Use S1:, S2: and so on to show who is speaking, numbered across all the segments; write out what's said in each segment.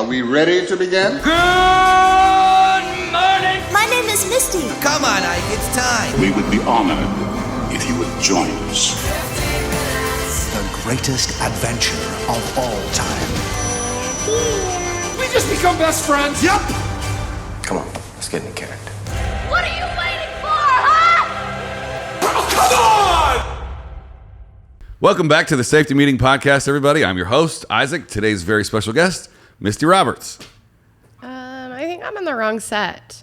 S1: we ready to begin?
S2: Good morning!
S3: My name is Misty.
S2: Come on, Ike, it's time.
S4: We would be honored if you would join us.
S5: The greatest adventure of all time.
S2: We just become best friends. Yep.
S6: Come on, let's get in character.
S3: What are you waiting for, huh?
S2: Oh, come on!
S7: Welcome back to the Safety Meeting Podcast, everybody. I'm your host, Isaac. Today's very special guest, Misty Roberts.
S8: I think I'm in the wrong set.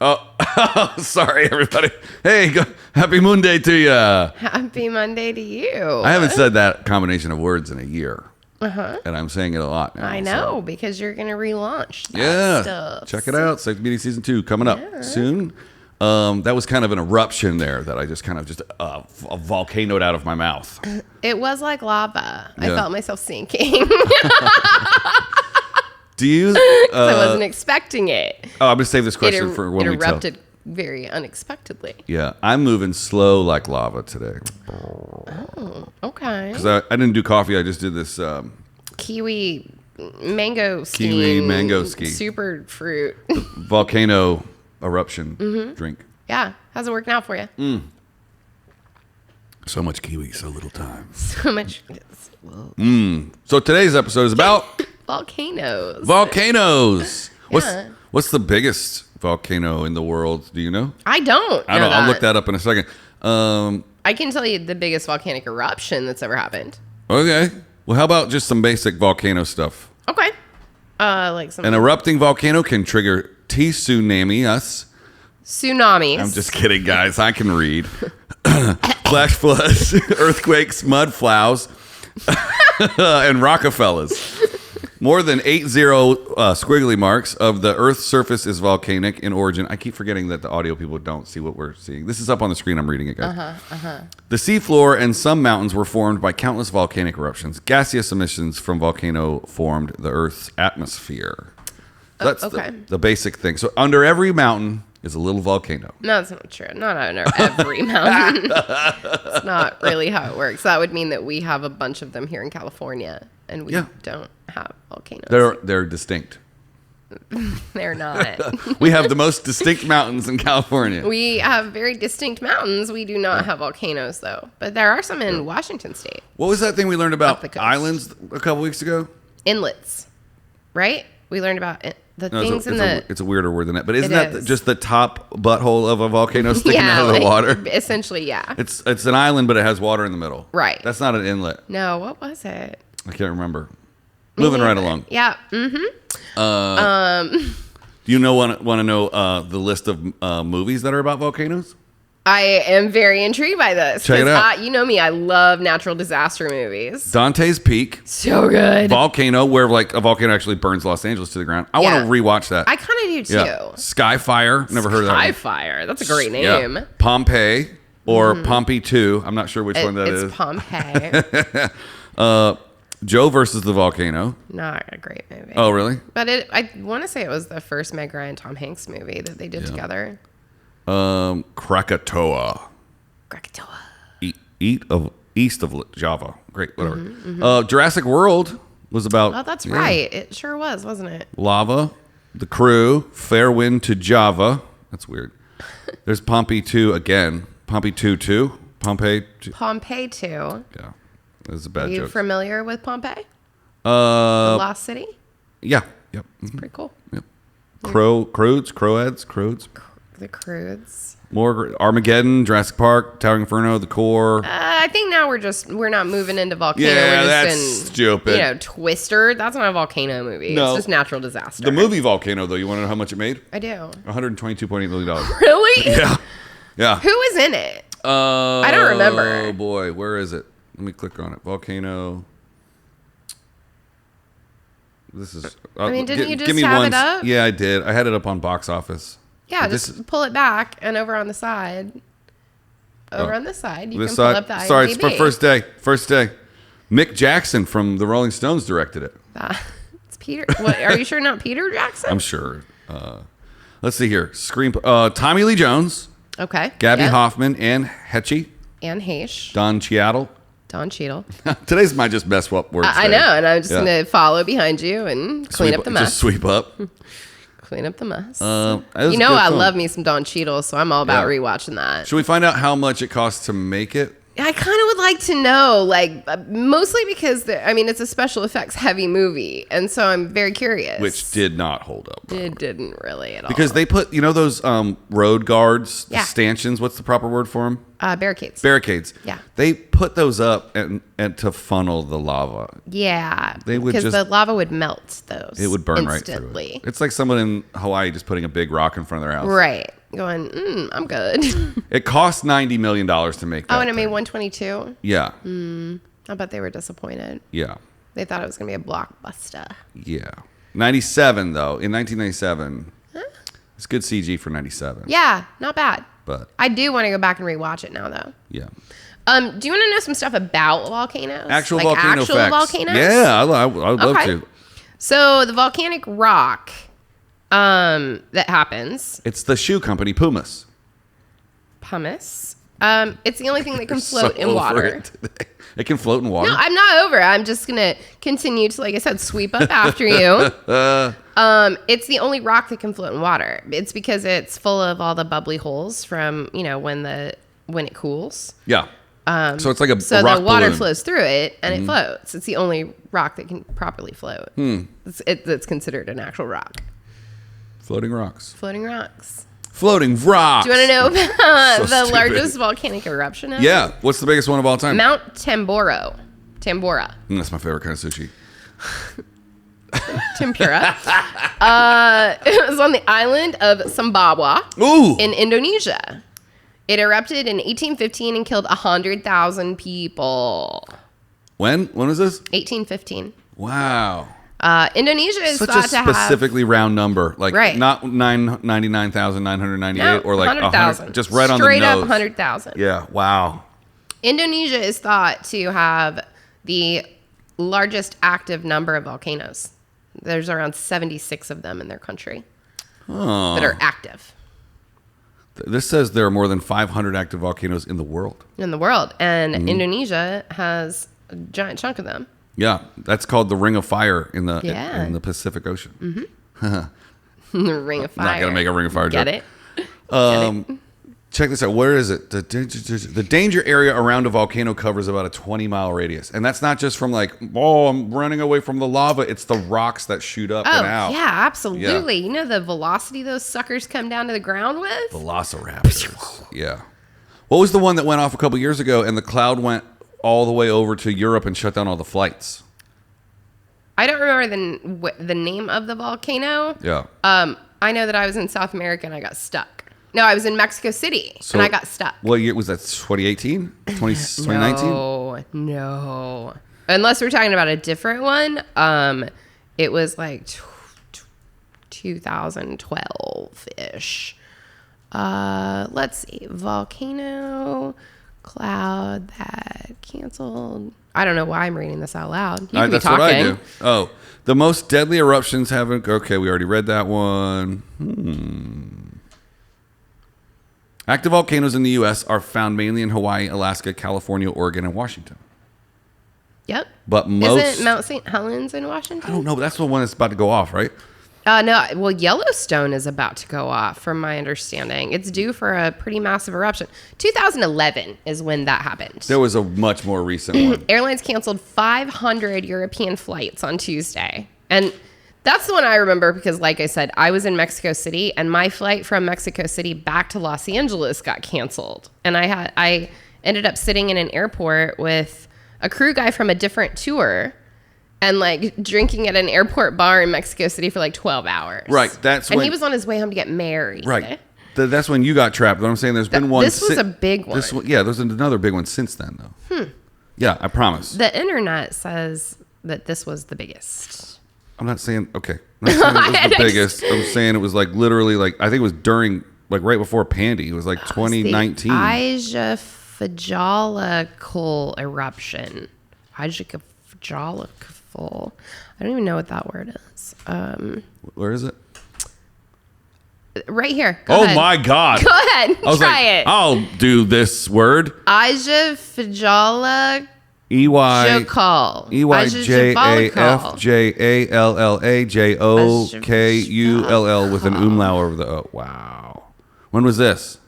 S7: Oh, sorry, everybody. Hey, happy Monday to you.
S8: Happy Monday to you.
S7: I haven't said that combination of words in a year. And I'm saying it a lot now.
S8: I know, because you're going to relaunch that
S7: Yeah.
S8: stuff.
S7: Check it out. Safety Meeting Season 2 coming up soon. That was kind of an eruption there that I just kind of volcanoed out of my mouth.
S8: It was like lava. I
S7: Yeah.
S8: felt myself sinking.
S7: Do you?
S8: I wasn't expecting it.
S7: Oh, I'm going to save this question for when
S8: it
S7: we tell.
S8: erupted very unexpectedly.
S7: Yeah, I'm moving slow like lava today.
S8: Oh, okay.
S7: Because I didn't do coffee. I just did this
S8: Kiwi mango ski.
S7: Kiwi mango ski.
S8: Super fruit.
S7: volcano eruption drink.
S8: Yeah. How's it working out for you?
S7: So much kiwi, so little time.
S8: So much.
S7: So today's episode is about
S8: Volcanoes.
S7: volcanoes.
S8: Yeah.
S7: What's the biggest volcano in the world? Do you know?
S8: I don't know
S7: I'll look that up in a second.
S8: I can tell you the biggest volcanic eruption that's ever happened.
S7: Okay. Well, how about just some basic volcano stuff?
S8: Okay. Like some
S7: An erupting volcano can trigger tsunamis.
S8: tsunamis.
S7: I'm just kidding, guys. I can read. Flash floods, earthquakes, mud flows, and Rockefellers. More than 80 squiggly marks of the Earth's surface is volcanic in origin. I keep forgetting that the audio people don't see what we're seeing. This is up on the screen. I'm reading it, guys. The seafloor and some mountains were formed by countless volcanic eruptions. Gaseous emissions from volcano formed the Earth's atmosphere. That's the basic thing. So under every mountain is a little volcano.
S8: No, that's not true. Not under every mountain. It's not really how it works. That would mean that we have a bunch of them here in California, and we don't have volcanoes.
S7: They're distinct.
S8: They're not.
S7: We have the most distinct mountains in California.
S8: We have very distinct mountains. We do not have volcanoes, though. But there are some in Washington State.
S7: What was that thing we learned
S8: Up the
S7: about
S8: coast.
S7: islands a couple weeks ago?
S8: Inlets, right? We learned about the things in the...
S7: It's a weirder word than that. But isn't
S8: It
S7: that
S8: is.
S7: just the top butthole of a volcano sticking out of the water?
S8: Essentially, yeah.
S7: It's an island, but it has water in the middle.
S8: Right.
S7: That's not an inlet.
S8: No, what was it?
S7: I can't remember. Moving right along.
S8: Yeah.
S7: Do you want to know the list of movies that are about volcanoes?
S8: I am very intrigued by this.
S7: Check it
S8: 'cause
S7: out.
S8: You know me. I love natural disaster movies.
S7: Dante's Peak.
S8: So good.
S7: Volcano, where like a volcano actually burns Los Angeles to the ground. I want to rewatch that.
S8: I kind of do too.
S7: Yeah. Skyfire. Never heard of that one.
S8: Skyfire. That's a great
S7: Yeah.
S8: name.
S7: Pompeii or Pompey 2. I'm not sure which one that is.
S8: It's Pompeii.
S7: Joe versus the volcano.
S8: Not a great movie.
S7: Oh, really?
S8: But I want to say it was the first Meg Ryan Tom Hanks movie that they did together.
S7: Krakatoa.
S8: Krakatoa.
S7: East of Java. Great, whatever. Jurassic World was about...
S8: Oh, that's right. It sure was, wasn't it?
S7: Lava, The Crew, Fair Wind to Java. That's weird. There's Pompeii 2 again. Pompeii 2. Pompeii 2.
S8: Pompeii 2.
S7: Yeah. That's a bad
S8: Are you
S7: joke.
S8: familiar with Pompeii? The Lost City?
S7: Yeah. Yep.
S8: It's pretty cool.
S7: Yep. Croads.
S8: The Croods.
S7: More Armageddon, Jurassic Park, Towering Inferno, The Core.
S8: I think now we're not moving into volcano.
S7: Yeah,
S8: we're
S7: that's
S8: just in,
S7: stupid.
S8: Twister. That's not a volcano movie.
S7: No.
S8: It's just natural disaster.
S7: The movie Volcano, though, you want to know how much it made?
S8: I do.
S7: $122.8 million.
S8: Really?
S7: Yeah. Yeah.
S8: Who is in it? I don't remember.
S7: Oh, boy. Where is it? Let me click on it. Volcano. This is...
S8: didn't you just have it up?
S7: Yeah, I did. I had it up on Box Office.
S8: Yeah,
S7: But
S8: just pull it back and over on the side. On the side, you
S7: This
S8: can
S7: side.
S8: pull up the IMDb.
S7: Sorry, it's for first day. Mick Jackson from the Rolling Stones directed it.
S8: It's Peter. What, are you sure not Peter Jackson?
S7: I'm sure. Let's see here. Tommy Lee Jones,
S8: Okay.
S7: Gabby
S8: Yep.
S7: Hoffman, Anne Heche,
S8: And Heche.
S7: Don Cheadle,
S8: Don Cheadle.
S7: Today's my just best words.
S8: I know, and I'm just gonna follow behind you and clean up the mess.
S7: Just sweep up.
S8: Clean up the mess.
S7: I
S8: love me some Don Cheadle, so I'm all about rewatching that.
S7: Should we find out how much it costs to make it?
S8: I kind of would like to know, like, mostly because, it's a special effects heavy movie, and so I'm very curious.
S7: Which did not hold up.
S8: It didn't really at all.
S7: Because they put, those road guards,
S8: Yeah.
S7: stanchions, what's the proper word for them?
S8: Barricades.
S7: Barricades.
S8: Yeah.
S7: They put those up and to funnel the lava.
S8: Yeah.
S7: They would
S8: because
S7: just-
S8: the lava would melt those.
S7: It would burn
S8: instantly.
S7: right through it. It's like someone in Hawaii just putting a big rock in front of their house.
S8: Right. Going, I'm good.
S7: It cost $90 million to make that.
S8: Oh, and it made 122.
S7: Yeah.
S8: I bet they were disappointed.
S7: Yeah.
S8: They thought it was going to be a blockbuster.
S7: Yeah. 97, though. In 1997. It's good CG for 97.
S8: Yeah, not bad.
S7: But
S8: I do want to go back and rewatch it now, though.
S7: yeah.
S8: Do you want to know some stuff about volcanoes?
S7: Actual
S8: like
S7: volcano
S8: actual
S7: facts.
S8: volcanoes?
S7: Yeah, I would love
S8: Okay.
S7: to.
S8: So the volcanic rock that happens,
S7: It's the shoe company, Pumas.
S8: pumice. It's the only thing that can float
S7: So
S8: in
S7: over
S8: water.
S7: it today. It can float in water?
S8: No, I'm not over. I'm just gonna continue to, like I said, sweep up after you. It's the only rock that can float in water. It's because it's full of all the bubbly holes from when it cools.
S7: Yeah. So it's like a
S8: So
S7: rock
S8: the water
S7: balloon.
S8: flows through it and it floats. It's the only rock that can properly float. It's considered an actual rock.
S7: Floating rocks.
S8: Floating rocks.
S7: Floating rocks.
S8: Do you want to know about
S7: So
S8: the
S7: stupid.
S8: largest volcanic eruption ever?
S7: Yeah. What's the biggest one of all time?
S8: Mount Tambora.
S7: That's my favorite kind of sushi.
S8: Tempura. It was on the island of Sumbawa
S7: Ooh.
S8: in Indonesia. It erupted in 1815 and killed 100,000 people.
S7: When was this?
S8: 1815.
S7: Wow.
S8: Indonesia is
S7: Such a
S8: thought to have
S7: specifically round number. Like
S8: Right.
S7: not 99,998
S8: no,
S7: or like
S8: 100,000.
S7: just right on the
S8: Straight
S7: nose.
S8: up 100,000.
S7: Yeah. Wow.
S8: Indonesia is thought to have the largest active number of volcanoes. There's around 76 of them in their country that are active
S7: This says there are more than 500 active volcanoes in the world.
S8: in the world. And
S7: Mm-hmm.
S8: Indonesia has a giant chunk of them.
S7: Yeah, that's called the Ring of Fire in the
S8: Yeah.
S7: in the Pacific Ocean.
S8: The Ring of Fire.
S7: Not gonna make a Ring of Fire
S8: Get
S7: joke.
S8: it?
S7: Check this out. Where is it? The danger area around a volcano covers about a 20-mile radius, and that's not just from like, oh, I'm running away from the lava. It's the rocks that shoot up
S8: Oh,
S7: and out.
S8: yeah, absolutely. You know the velocity those suckers come down to the ground with?
S7: Velociraptors. Yeah. What was the one that went off a couple years ago, and the cloud went all the way over to Europe and shut down all the flights?
S8: I don't remember the name of the volcano.
S7: Yeah.
S8: I know that I was in South America and I got stuck. No, I was in Mexico City and I got stuck.
S7: What year was that? 2018? 2019?
S8: No. Unless we're talking about a different one. It was like 2012-ish. Let's see. Volcano cloud that canceled. I don't know why I'm reading this out loud. You can be
S7: That's
S8: talking.
S7: what I do. Oh, the most deadly eruptions haven't. Okay, we already read that one. Active volcanoes in the U.S. are found mainly in Hawaii, Alaska, California, Oregon, and Washington.
S8: Yep.
S7: But most.
S8: Isn't Mount St. Helens in Washington?
S7: I don't know, but that's the one that's about to go off, right?
S8: No. Well, Yellowstone is about to go off, from my understanding. It's due for a pretty massive eruption. 2011 is when that happened.
S7: There was a much more recent one.
S8: Airlines canceled 500 European flights on Tuesday. And that's the one I remember because, like I said, I was in Mexico City and my flight from Mexico City back to Los Angeles got canceled. And I ended up sitting in an airport with a crew guy from a different tour and like drinking at an airport bar in Mexico City for like 12 hours.
S7: Right. That's
S8: and
S7: when
S8: he was on his way home to get married.
S7: Right. That's when you got trapped. But I'm saying there's been one.
S8: This was a big one.
S7: Yeah, there's another big one since then, though. Yeah, I promise.
S8: The internet says that this was the biggest.
S7: I'm not saying, okay. I'm not saying it was the biggest. I'm saying it was like literally like, I think it was during, like right before Pandy. It was like 2019.
S8: Eyjafjallajökull eruption. Eyjafjallajökull. I don't even know what that word is.
S7: Where is it?
S8: Right here. Go ahead.
S7: My God.
S8: Go ahead.
S7: I was
S8: Try
S7: like,
S8: it.
S7: I'll do this word.
S8: Eyjafjallajökull. Jokal.
S7: EYJAFJALLAJOKULL with an umlaut over the O. Wow. When was this?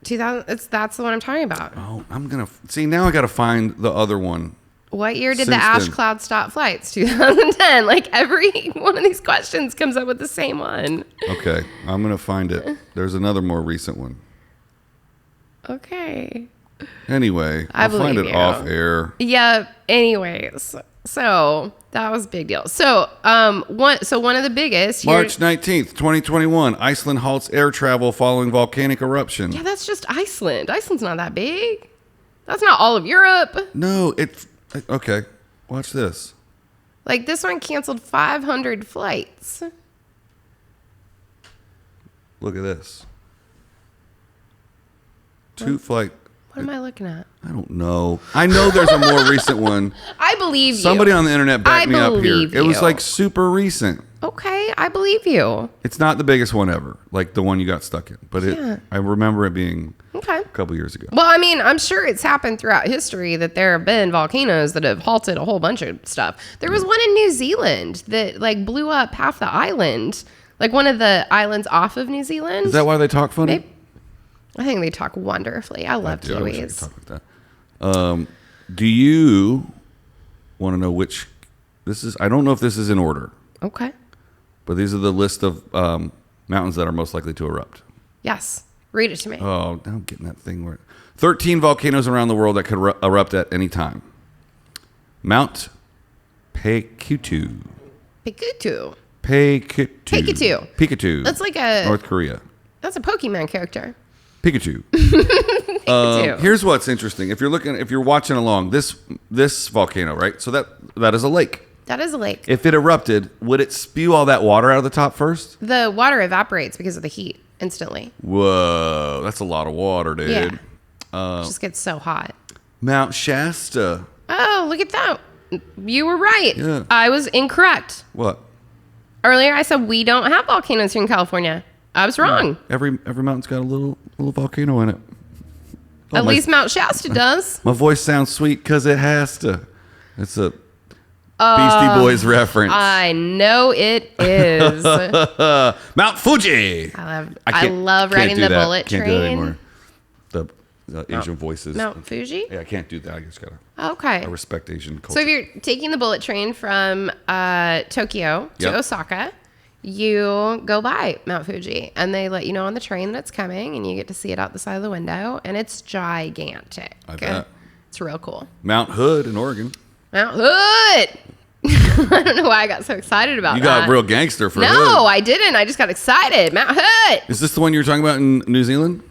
S8: 2000. That's the one I'm talking about.
S7: Oh, I'm gonna see now. I gotta find the other one.
S8: What year did the
S7: Since
S8: ash
S7: then.
S8: cloud stop flights? 2010. Like every one of these questions comes up with the same one.
S7: Okay, I'm gonna find it. There's another more recent one.
S8: Okay.
S7: Anyway,
S8: I
S7: I'll find
S8: believe
S7: it
S8: you.
S7: off air.
S8: Yeah. Anyways, so that was a big deal. So one of the biggest here-
S7: March 19th, 2021. Iceland halts air travel following volcanic eruption.
S8: Yeah, that's just Iceland. Iceland's not that big. That's not all of Europe.
S7: No, it's okay. Watch this.
S8: Like this one canceled 500 flights.
S7: Look at this. Two flight.
S8: What am I looking at?
S7: I don't know. I know there's a more recent one.
S8: I believe you.
S7: Somebody on the internet backed me up here.
S8: believe
S7: It was
S8: you.
S7: like super recent.
S8: Okay, I believe you.
S7: It's not the biggest one ever, like the one you got stuck in, but
S8: Yeah.
S7: I remember it being
S8: Okay.
S7: a couple years ago.
S8: Well, I mean, I'm sure it's happened throughout history that there have been volcanoes that have halted a whole bunch of stuff. There was one in New Zealand that like blew up half the island, like one of the islands off of New Zealand.
S7: Is that why they talk funny?
S8: I think they talk wonderfully. I love
S7: I wish I could
S8: Kiwis.
S7: talk like that. Do you want to know which this is? I don't know if this is in order,
S8: Okay.
S7: but these are the list of mountains that are most likely to erupt.
S8: Yes. Read it to me.
S7: Oh, now I'm getting that thing where 13 volcanoes around the world that could erupt at any time. Mount Paekutu.
S8: Pikachu.
S7: Paekutu. Pikachu.
S8: That's like a
S7: North Korea.
S8: That's a Pokemon character.
S7: Pikachu.
S8: Pikachu.
S7: Here's what's interesting. If you're watching along, this volcano, right? So that is a lake.
S8: That is a lake.
S7: If it erupted, would it spew all that water out of the top first?
S8: The water evaporates because of the heat instantly.
S7: Whoa, that's a lot of water, dude.
S8: Yeah. It just gets so hot.
S7: Mount Shasta.
S8: Oh, look at that. You were right.
S7: Yeah.
S8: I was incorrect.
S7: What?
S8: Earlier I said we don't have volcanoes here in California. I was wrong.
S7: Every mountain's got a little volcano in it. Oh,
S8: At least Mount Shasta does.
S7: my voice sounds sweet because it has to. It's a Beastie Boys reference.
S8: I know it is.
S7: Mount Fuji.
S8: I love riding the bullet
S7: Can't do that
S8: train.
S7: anymore. The Asian voices.
S8: Mount Fuji?
S7: Yeah, I can't do that. I just gotta.
S8: Okay.
S7: I respect Asian culture.
S8: So if you're taking the bullet train from Tokyo to
S7: Yep.
S8: Osaka, you go by Mount Fuji and they let you know on the train that it's coming and you get to see it out the side of the window and it's gigantic.
S7: I bet.
S8: It's real cool.
S7: Mount Hood in Oregon.
S8: Mount Hood. I don't know why I got so excited about
S7: You
S8: that.
S7: got real gangster for Hood.
S8: No, I didn't. I just got excited. Mount Hood.
S7: Is this the one you were talking about in New Zealand?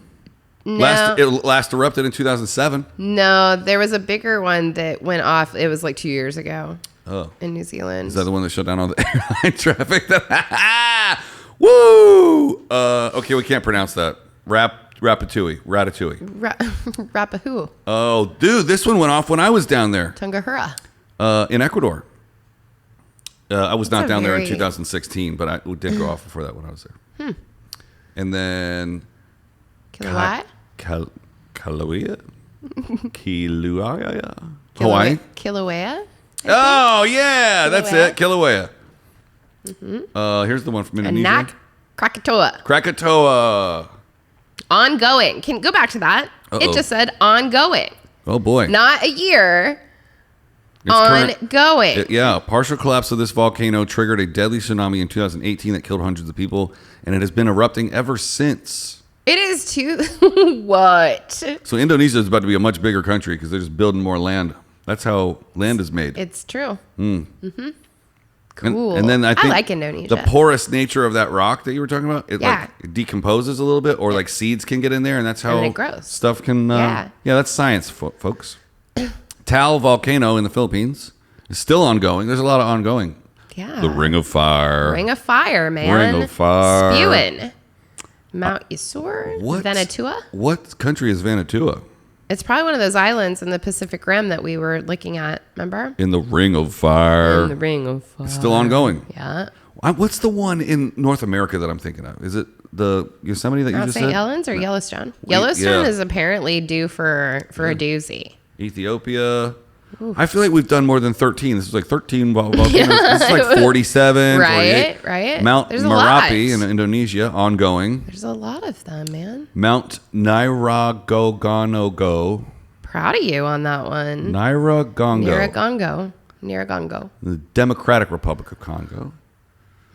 S8: No.
S7: It last erupted in 2007.
S8: No, there was a bigger one that went off. It was like 2 years ago.
S7: Oh.
S8: In New Zealand.
S7: Is that the one that shut down all the airline traffic? Woo! Okay, we can't pronounce that. Ratatouille.
S8: Rapahu.
S7: Oh, dude, this one went off when I was down there
S8: Tungahura.
S7: in Ecuador. I was not
S8: That's a
S7: down there in
S8: very-
S7: 2016, but I did go off before that when I was there. And then
S8: Kilauea?
S7: Kilauea? Hawaii?
S8: Kilauea?
S7: Oh, yeah, that's
S8: Kilauea.
S7: it. Kilauea. Here's the one from Indonesia.
S8: Anak Krakatoa.
S7: Krakatoa.
S8: Ongoing. Can go back to that.
S7: Uh-oh.
S8: It just said ongoing.
S7: Oh, boy.
S8: Not a year.
S7: It's current.
S8: Ongoing.
S7: Yeah, partial collapse of this volcano triggered a deadly tsunami in 2018 that killed hundreds of people, and it has been erupting ever since.
S8: It is too. What?
S7: So Indonesia is about to be a much bigger country because they're just building more land. That's how land is made.
S8: It's true.
S7: And-
S8: Cool.
S7: And then I think
S8: like Indonesia.
S7: the porous nature of that rock that you were talking about, it
S8: Yeah.
S7: like it decomposes a little bit, or like seeds can get in there, and that's how
S8: And it grows.
S7: stuff can.
S8: Yeah.
S7: That's science, folks. Tal volcano in the Philippines is still ongoing. There's a lot of ongoing.
S8: Yeah.
S7: The Ring of Fire.
S8: Ring of Fire, man.
S7: Ring of Fire.
S8: Spewing. Mount Isur?
S7: What?
S8: Vanuatu?
S7: What country is Vanuatu?
S8: It's probably one of those islands in the Pacific Rim that we were looking at. Remember?
S7: In the Ring of Fire.
S8: In the Ring of Fire.
S7: Still ongoing.
S8: Yeah.
S7: What's the one in North America that I'm thinking of? Is it the Yosemite that you
S8: Mount
S7: just
S8: St.
S7: said?
S8: Helens or Yellowstone? Yellowstone
S7: yeah.
S8: is apparently due for a doozy.
S7: Ethiopia. I feel like we've done more than 13. This is like 13 volcanoes. This is like 47, 48.
S8: Right.
S7: Mount
S8: There's a
S7: Merapi
S8: lot.
S7: in Indonesia, ongoing.
S8: There's a lot of them, man.
S7: Mount Nyiragongo.
S8: Proud of you on that one.
S7: Nyiragongo.
S8: Nyiragongo.
S7: The Democratic Republic of Congo.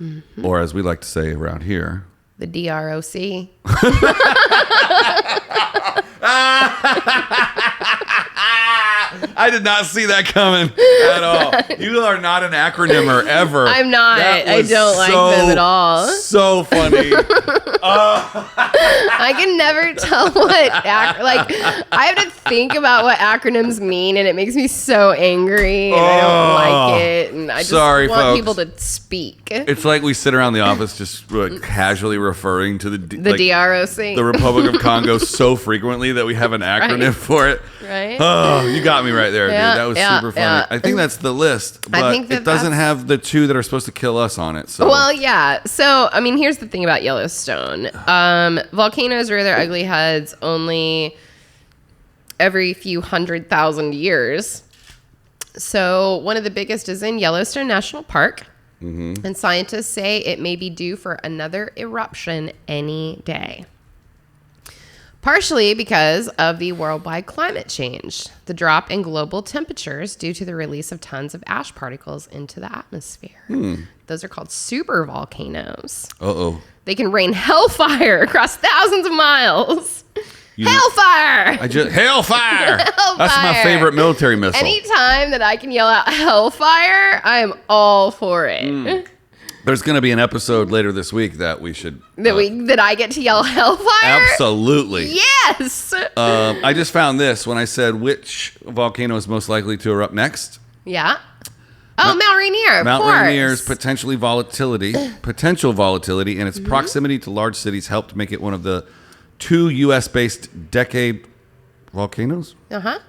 S8: Mm-hmm.
S7: Or as we like to say around here.
S8: The DROC.
S7: I did not see that coming at all. You are not an acronymer ever.
S8: I'm not. I don't like them at all.
S7: So funny.
S8: I can never tell what I have to think about what acronyms mean, and it makes me so angry, and I don't like it, and I just want
S7: folks.
S8: people to speak.
S7: It's like we sit around the office just casually referring to the
S8: DROC,
S7: the Republic of Congo, so frequently that we have an acronym for it.
S8: Right?
S7: Oh, you got me right there, dude.
S8: Yeah,
S7: That was
S8: yeah,
S7: super funny.
S8: yeah.
S7: I think that's the list, but
S8: think
S7: it doesn't have the two that are supposed to kill us on it. So.
S8: Well, yeah. So, I mean, here's the thing about Yellowstone. Volcanoes rear their ugly heads only every few 100,000 years. So, one of the biggest is in Yellowstone National Park. Mm-hmm. And scientists say it may be due for another eruption any day. Partially because of the worldwide climate change, the drop in global temperatures due to the release of tons of ash particles into the atmosphere. Those are called super volcanoes.
S7: Uh-oh.
S8: They can rain hellfire across thousands of miles. Hellfire!
S7: Hellfire! That's my favorite military missile.
S8: Anytime that I can yell out hellfire, I am all for it.
S7: There's going to be an episode later this week that we should...
S8: That I get to yell hellfire?
S7: Absolutely.
S8: Yes!
S7: I just found this when I said which volcano is most likely to erupt next.
S8: Yeah. Oh, Mount Rainier.
S7: Mount
S8: of course.
S7: Rainier's potential volatility and its proximity to large cities helped make it one of the 2 U.S.-based decade volcanoes.
S8: Uh-huh.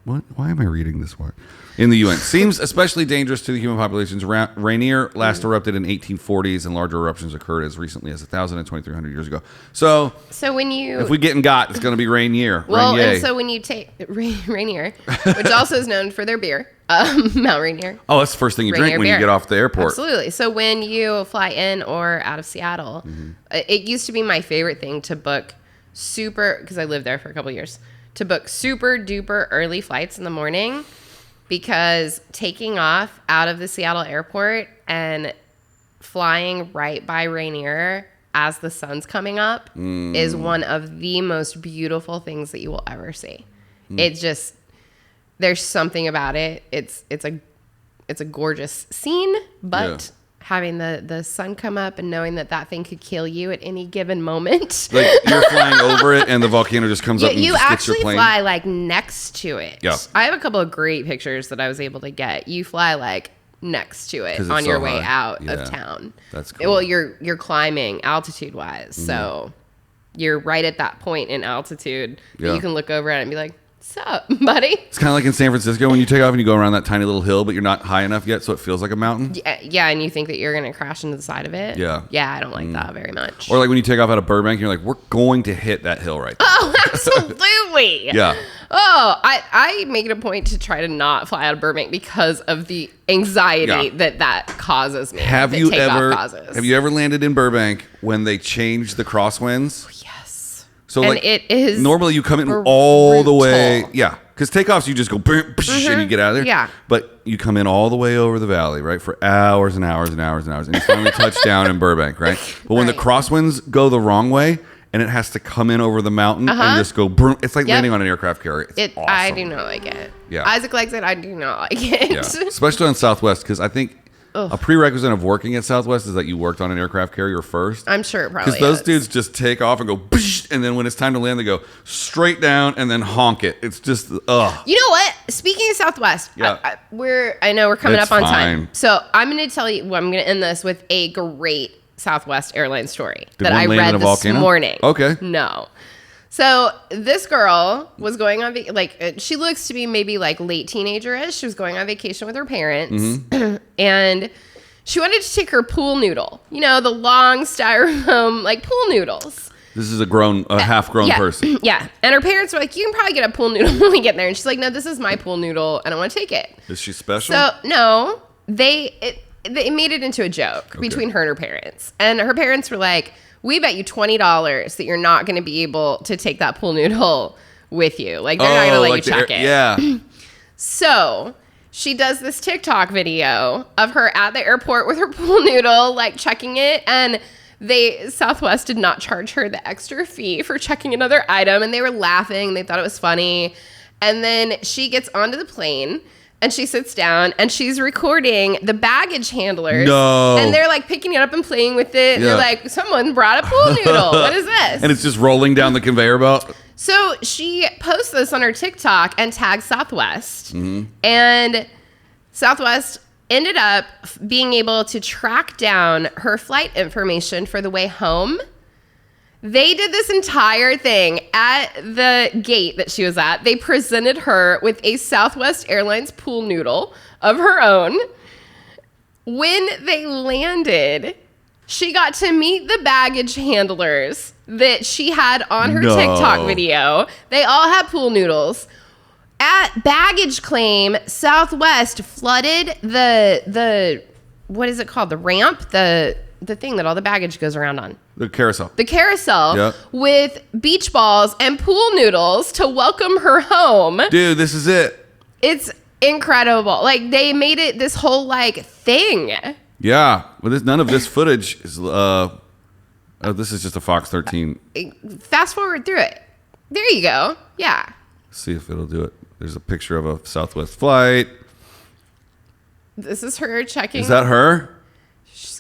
S7: What? Why am I reading this word? In the UN. Seems especially dangerous to the human populations. Rainier last erupted in 1840s, and larger eruptions occurred as recently as 1,000 and 2,300 years ago. So
S8: when you...
S7: if we getting got, it's going to be Rainier.
S8: Well,
S7: Rainier.
S8: and so when you take... Rainier, which also is known for their beer, Mount Rainier.
S7: Oh, that's the first thing you drink
S8: Rainier
S7: when you
S8: beer.
S7: get off the airport.
S8: Absolutely. So when you fly in or out of Seattle, it used to be my favorite thing to book because I lived there for a couple of years, to book super duper early flights in the morning, because taking off out of the Seattle airport and flying right by Rainier as the sun's coming up is one of the most beautiful things that you will ever see. It just, there's something about it. It's a gorgeous scene, but having the sun come up and knowing that thing could kill you at any given moment.
S7: Like you're flying over it and the volcano just comes up and
S8: you
S7: just gets your
S8: actually
S7: plane.
S8: fly like next to it.
S7: Yeah.
S8: I have a couple of great pictures that I was able to get. You fly like next to it
S7: 'Cause it's
S8: on your
S7: so
S8: way
S7: high.
S8: out
S7: Yeah.
S8: of town.
S7: That's cool.
S8: Well, you're climbing altitude wise, so you're right at that point in altitude that
S7: Yeah.
S8: you can look over at it and be like, "Sup, buddy?"
S7: It's kind of like in San Francisco when you take off and you go around that tiny little hill, but you're not high enough yet, so it feels like a mountain.
S8: Yeah, and you think that you're gonna crash into the side of it.
S7: Yeah.
S8: Yeah, I don't like that very much.
S7: Or like when you take off out of Burbank, you're like, we're going to hit that hill right there.
S8: Oh, absolutely.
S7: Yeah.
S8: Oh, I make it a point to try to not fly out of Burbank because of the anxiety that causes me.
S7: Have
S8: that
S7: you
S8: takeoff causes.
S7: ever landed in Burbank when they changed the crosswinds?
S8: Yes.
S7: So
S8: And
S7: like
S8: it is
S7: normally you come in all the way.
S8: brutal.
S7: Yeah. Because takeoffs, you just go and you get out of there.
S8: Yeah.
S7: But you come in all the way over the valley, right? For hours and hours and hours and hours. And you finally touch down in Burbank, right? But when the
S8: Right.
S7: crosswinds go the wrong way and it has to come in over the mountain and just go, it's like
S8: Yep.
S7: landing on an aircraft carrier. It's awesome.
S8: I do not like it.
S7: Yeah.
S8: Isaac likes it. I do not like it.
S7: Yeah. Especially on Southwest, because I think a prerequisite of working at Southwest is that you worked on an aircraft carrier first.
S8: I'm sure it probably
S7: Because those
S8: is.
S7: dudes just take off and go, and then when it's time to land, they go straight down and then honk it. It's just, ugh.
S8: You know what? Speaking of Southwest,
S7: Yeah.
S8: I know we're coming
S7: It's
S8: up on
S7: fine.
S8: time. So I'm going to tell you, I'm going to end this with a great Southwest Airlines story
S7: Did
S8: that
S7: one
S8: I
S7: land
S8: read
S7: in a
S8: this
S7: volcano?
S8: morning.
S7: Okay.
S8: No. So this girl was going on, she looks to be maybe like late teenager-ish. She was going on vacation with her parents.
S7: Mm-hmm.
S8: And she wanted to take her pool noodle. You know, the long styrofoam, like pool noodles.
S7: This is a half-grown person.
S8: Yeah. And her parents were like, you can probably get a pool noodle when we get there. And she's like, no, this is my pool noodle, and I want to take it.
S7: Is she special?
S8: So, no. They made it into a joke between her and her parents. And her parents were like, we bet you $20 that you're not going to be able to take that pool noodle with you. Like, they're not going to let you check it.
S7: Yeah.
S8: So she does this TikTok video of her at the airport with her pool noodle, like checking it. And Southwest did not charge her the extra fee for checking another item. And they were laughing. They thought it was funny. And then she gets onto the plane and she sits down and she's recording the baggage handlers.
S7: No.
S8: And they're like picking it up and playing with it. And
S7: Yeah.
S8: they're like, someone brought a pool noodle. What is this?
S7: And it's just rolling down the conveyor belt.
S8: So she posts this on her TikTok and tags Southwest.
S7: Mm-hmm.
S8: And Southwest ended up being able to track down her flight information for the way home. They did this entire thing at the gate that she was at. They presented her with a Southwest Airlines pool noodle of her own. When they landed, she got to meet the baggage handlers that she had on her TikTok video. They all had pool noodles. At baggage claim, Southwest flooded the what is it called? The ramp? The thing that all the baggage goes around on.
S7: The carousel.
S8: The carousel
S7: Yep.
S8: with beach balls and pool noodles to welcome her home.
S7: Dude, this is it.
S8: It's incredible. Like, they made it this whole, like, thing.
S7: Yeah. Well, none of this footage is... this is just a Fox 13.
S8: Fast forward through it. There you go. Yeah.
S7: See if it'll do it. There's a picture of a Southwest flight.
S8: This is her checking.
S7: Is that her?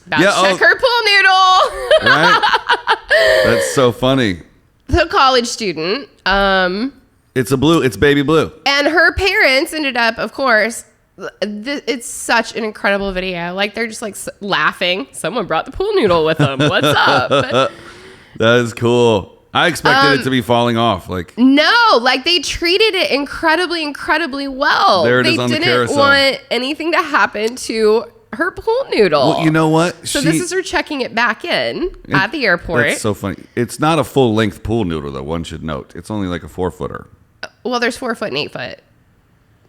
S8: About to check her pool noodle.
S7: Right? That's so funny.
S8: The college student.
S7: It's baby blue.
S8: And her parents ended up, of course, it's such an incredible video. Like, they're just like laughing. Someone brought the pool noodle with them. What's up?
S7: That is cool. I expected it to be falling off. Like,
S8: no, like, they treated it incredibly well.
S7: There it is on the
S8: They
S7: carousel.
S8: didn't want anything to happen to her pool noodle.
S7: well, you know what?
S8: So this is her checking it back in at the airport.
S7: That's so funny. It's not a full-length pool noodle, though, one should note. It's only like a 4-footer.
S8: Well, there's 4 foot and 8 foot.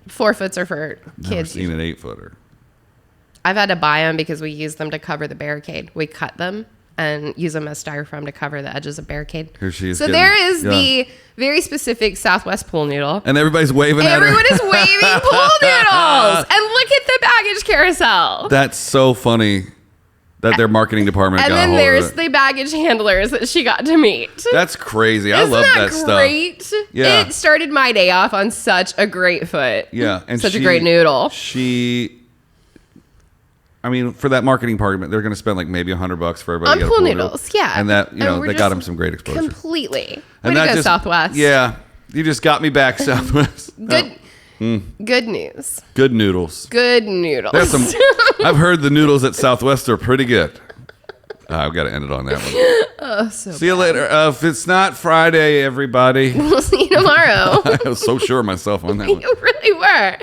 S8: 4 foots are for
S7: Never
S8: kids.
S7: seen an 8-footer.
S8: I've had to buy them because we use them to cover the barricade. We cut them and use them as styrofoam to cover the edges of barricade.
S7: Here she is.
S8: So there is the very specific Southwest pool noodle.
S7: And everybody's waving at her.
S8: Everyone is waving pool noodles. And look at the baggage carousel.
S7: That's so funny that their marketing department
S8: And
S7: got
S8: then
S7: a hold
S8: there's
S7: of it.
S8: the baggage handlers that she got to meet.
S7: That's crazy. I
S8: Isn't
S7: love that
S8: great?
S7: stuff. Yeah.
S8: It started my day off on such a great foot.
S7: Yeah. And
S8: such a great noodle.
S7: I mean, for that marketing department, they're going to spend like maybe $100 for everybody
S8: On
S7: to get a
S8: pool
S7: noodle.
S8: noodles, yeah.
S7: And that,
S8: we're
S7: they got
S8: just
S7: them some great exposure.
S8: Completely.
S7: And
S8: Way to
S7: that
S8: go, Southwest.
S7: Yeah. You just got me back, Southwest.
S8: Good. Good news.
S7: Good noodles.
S8: Good noodles.
S7: There's some. I've heard the noodles at Southwest are pretty good. I've got to end it on that one.
S8: Oh, so
S7: See you later. If it's not Friday, everybody.
S8: we'll see you tomorrow.
S7: I was so sure of myself on that one.
S8: You really were.